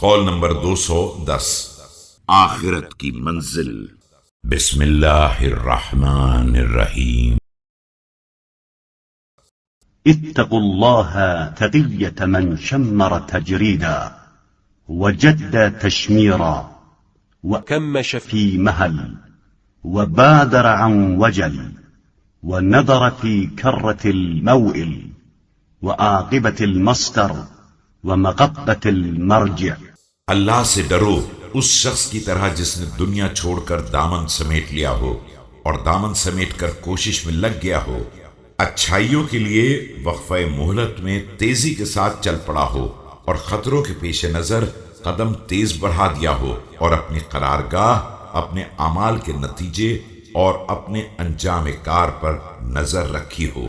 قول نمبر 210، آخرت کی منزل۔ بسم اللہ الرحمن الرحیم۔ اتقوا الله تقية من شمر تجريدا وجد تشميرا وكمش في مهل وبادر عن وجل ونظر في كرة الموئل وعاقبة المصدر ومقبة المرجع۔ اللہ سے ڈرو اس شخص کی طرح جس نے دنیا چھوڑ کر دامن سمیٹ لیا ہو اور دامن سمیٹ کر کوشش میں لگ گیا ہو، اچھائیوں کے لیے وقفہ مہلت میں تیزی کے ساتھ چل پڑا ہو اور خطروں کے پیش نظر قدم تیز بڑھا دیا ہو اور اپنی قرارگاہ، اپنے اعمال کے نتیجے اور اپنے انجام کار پر نظر رکھی ہو۔